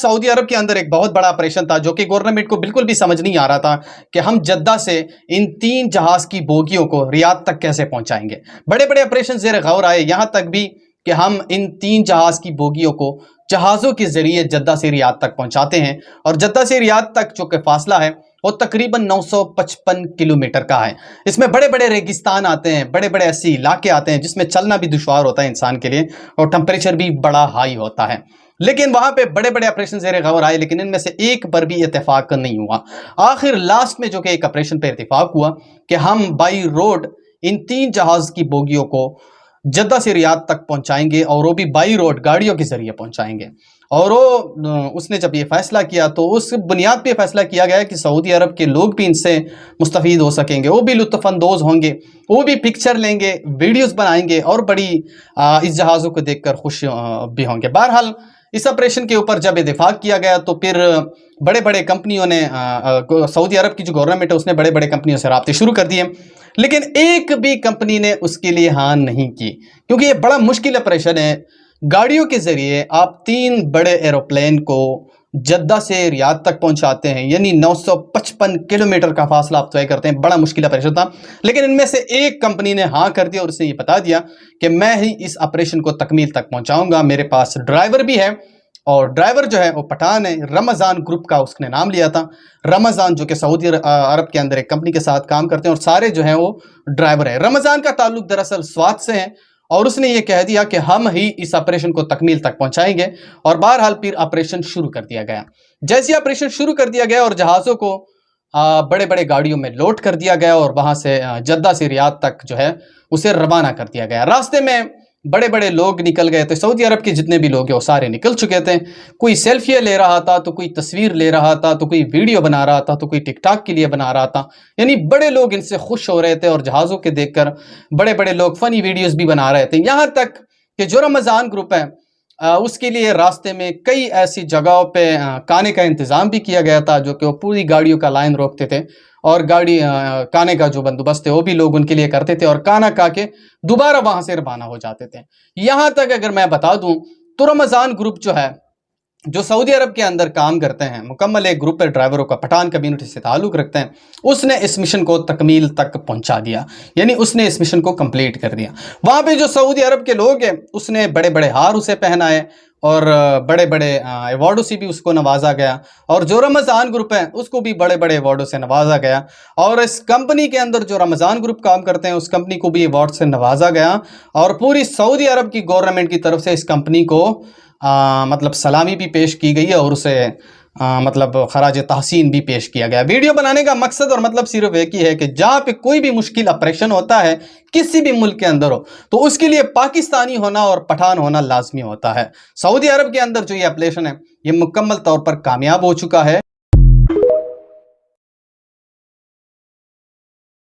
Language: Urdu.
سعودی عرب کے اندر ایک بہت بڑا آپریشن تھا جو کہ گورنمنٹ کو بالکل بھی سمجھ نہیں آ رہا تھا کہ ہم جدہ سے ان 3 جہاز کی بوگیوں کو ریاض تک کیسے پہنچائیں گے۔ بڑے بڑے آپریشن زیر غور آئے، یہاں تک بھی کہ ہم ان 3 جہاز کی بوگیوں کو جہازوں کے ذریعے جدہ سے ریاض تک پہنچاتے ہیں، اور جدہ سے ریاض تک جو کہ فاصلہ ہے وہ تقریباً 955 کلومیٹر کا ہے۔ اس میں بڑے بڑے ریگستان آتے ہیں، بڑے بڑے ایسے علاقے آتے ہیں جس میں چلنا بھی دشوار ہوتا ہے انسان کے لیے، اور ٹمپریچر بھی بڑا ہائی ہوتا ہے۔ لیکن وہاں پہ بڑے بڑے آپریشن زیر غور آئے، لیکن ان میں سے ایک پر بھی اتفاق نہیں ہوا۔ آخر لاسٹ میں جو کہ ایک آپریشن پہ اتفاق ہوا کہ ہم بائی روڈ ان 3 جہاز کی بوگیوں کو جدہ سے ریاض تک پہنچائیں گے، اور وہ بھی بائی روڈ گاڑیوں کے ذریعے پہنچائیں گے۔ اور اس نے جب یہ فیصلہ کیا تو اس بنیاد پہ فیصلہ کیا گیا کہ سعودی عرب کے لوگ بھی ان سے مستفید ہو سکیں گے، وہ بھی لطف اندوز ہوں گے، وہ بھی پکچر لیں گے، ویڈیوز بنائیں گے، اور بڑی اس جہازوں کو دیکھ کر خوش بھی ہوں گے۔ بہرحال اس آپریشن کے اوپر جب اتفاق کیا گیا تو پھر بڑے بڑے کمپنیوں نے، سعودی عرب کی جو گورنمنٹ ہے اس نے بڑے بڑے کمپنیوں سے رابطے شروع کر دیے، لیکن ایک بھی کمپنی نے اس کے لیے ہاں نہیں کی، کیونکہ یہ بڑا مشکل آپریشن ہے۔ گاڑیوں کے ذریعے آپ 3 بڑے ایروپلین کو جدہ سے ریاض تک پہنچاتے ہیں، یعنی 955 کلومیٹر کا فاصلہ آپ طے کرتے ہیں، بڑا مشکل آپریشن تھا۔ لیکن ان میں سے ایک کمپنی نے ہاں کر دیا اور اس نے یہ بتا دیا کہ میں ہی اس آپریشن کو تکمیل تک پہنچاؤں گا، میرے پاس ڈرائیور بھی ہے، اور ڈرائیور جو ہے وہ پٹھان ہے، رمضان گروپ کا اس نے نام لیا تھا۔ رمضان جو کہ سعودی عرب کے اندر ایک کمپنی کے ساتھ کام کرتے ہیں، اور سارے جو ہیں وہ ڈرائیور ہیں۔ رمضان کا تعلق دراصل سوات سے ہے، اور اس نے یہ کہہ دیا کہ ہم ہی اس آپریشن کو تکمیل تک پہنچائیں گے، اور بہرحال پھر آپریشن شروع کر دیا گیا۔ جیسے آپریشن شروع کر دیا گیا اور جہازوں کو بڑے بڑے گاڑیوں میں لوڈ کر دیا گیا، اور وہاں سے جدہ سے ریاض تک جو ہے اسے روانہ کر دیا گیا۔ راستے میں بڑے بڑے لوگ نکل گئے تھے، سعودی عرب کے جتنے بھی لوگ ہیں وہ سارے نکل چکے تھے۔ کوئی سیلفیاں لے رہا تھا، تو کوئی تصویر لے رہا تھا، تو کوئی ویڈیو بنا رہا تھا، تو کوئی ٹک ٹاک کے لیے بنا رہا تھا، یعنی بڑے لوگ ان سے خوش ہو رہے تھے، اور جہازوں کے دیکھ کر بڑے بڑے لوگ فنی ویڈیوز بھی بنا رہے تھے۔ یہاں تک کہ جو رمضان گروپ ہے اس کے لیے راستے میں کئی ایسی جگہوں پہ کھانے کا انتظام بھی کیا گیا تھا، جو کہ وہ پوری گاڑیوں کا لائن روکتے تھے، اور کھانے کا جو بندوبست ہے وہ بھی لوگ ان کے لیے کرتے تھے، اور کھانا کھا کے دوبارہ وہاں سے روانہ ہو جاتے تھے۔ یہاں تک اگر میں بتا دوں تو رمضان گروپ جو ہے، جو سعودی عرب کے اندر کام کرتے ہیں، مکمل ایک گروپ ہے ڈرائیوروں کا، پٹھان کمیونٹی سے تعلق رکھتے ہیں، اس نے اس مشن کو تکمیل تک پہنچا دیا، یعنی اس نے اس مشن کو کمپلیٹ کر دیا۔ وہاں پہ جو سعودی عرب کے لوگ ہیں اس نے بڑے بڑے ہار اسے پہنائے، اور بڑے بڑے ایوارڈوں سے بھی اس کو نوازا گیا، اور جو رمضان گروپ ہے اس کو بھی بڑے بڑے ایوارڈوں سے نوازا گیا، اور اس کمپنی کے اندر جو رمضان گروپ کام کرتے ہیں اس کمپنی کو بھی ایوارڈ سے نوازا گیا، اور پوری سعودی عرب کی گورنمنٹ کی طرف سے اس کمپنی کو مطلب سلامی بھی پیش کی گئی ہے، اور اسے مطلب خراج تحسین بھی پیش کیا گیا۔ ویڈیو بنانے کا مقصد اور مطلب صرف ایک ہی ہے کہ جہاں پہ کوئی بھی مشکل آپریشن ہوتا ہے کسی بھی ملک کے اندر ہو، تو اس کے لیے پاکستانی ہونا اور پٹھان ہونا لازمی ہوتا ہے۔ سعودی عرب کے اندر جو یہ آپریشن ہے یہ مکمل طور پر کامیاب ہو چکا ہے۔